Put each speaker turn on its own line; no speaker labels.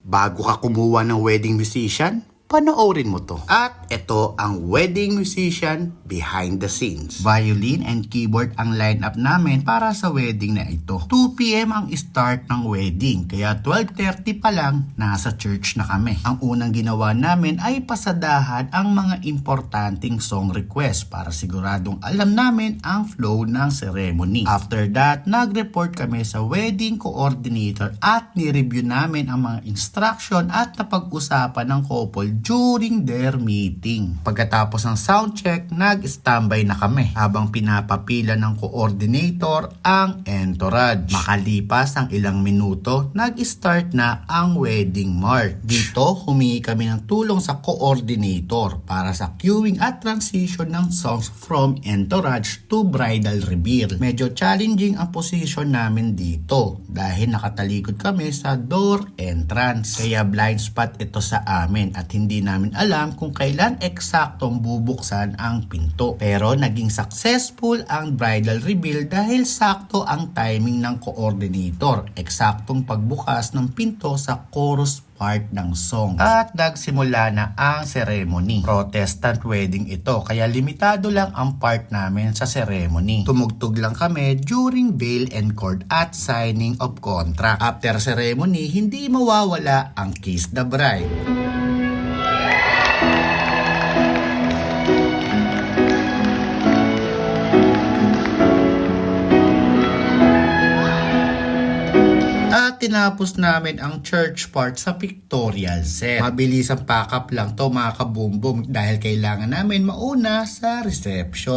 Bago ka kumuha ng wedding musician, panoorin mo to. At ito ang wedding musician behind the scenes. Violin and keyboard ang lineup namin para sa wedding na ito. 2 PM ang start ng wedding, kaya 12:30 pa lang nasa church na kami. Ang unang ginawa namin ay pasadahan ang mga importanteng song request para siguradong alam namin ang flow ng ceremony. After that, nag-report kami sa wedding coordinator at ni-review namin ang mga instruction at napag-usapan ng couple during their meeting. Pagkatapos ng soundcheck, nag-standby na kami habang pinapapila ng coordinator ang entourage. Makalipas ang ilang minuto, nag-start na ang wedding march. Dito, humingi kami ng tulong sa coordinator para sa cueing at transition ng songs from entourage to bridal reveal. Medyo challenging ang position namin dito dahil nakatalikod kami sa door entrance. Kaya blind spot ito sa amin at hindi namin alam kung kailan eksaktong bubuksan ang pinto. Pero naging successful ang bridal reveal dahil sakto ang timing ng coordinator. Eksaktong pagbukas ng pinto sa chorus part ng song. At nagsimula na ang ceremony. Protestant wedding ito, kaya limitado lang ang part namin sa ceremony. Tumugtog lang kami during veil and cord at signing of contract. After ceremony, hindi mawawala ang kiss the bride. At tinapos namin ang church part sa pictorial set. Mabilis ang pack up lang to mga kabumbong dahil kailangan namin mauna sa reception.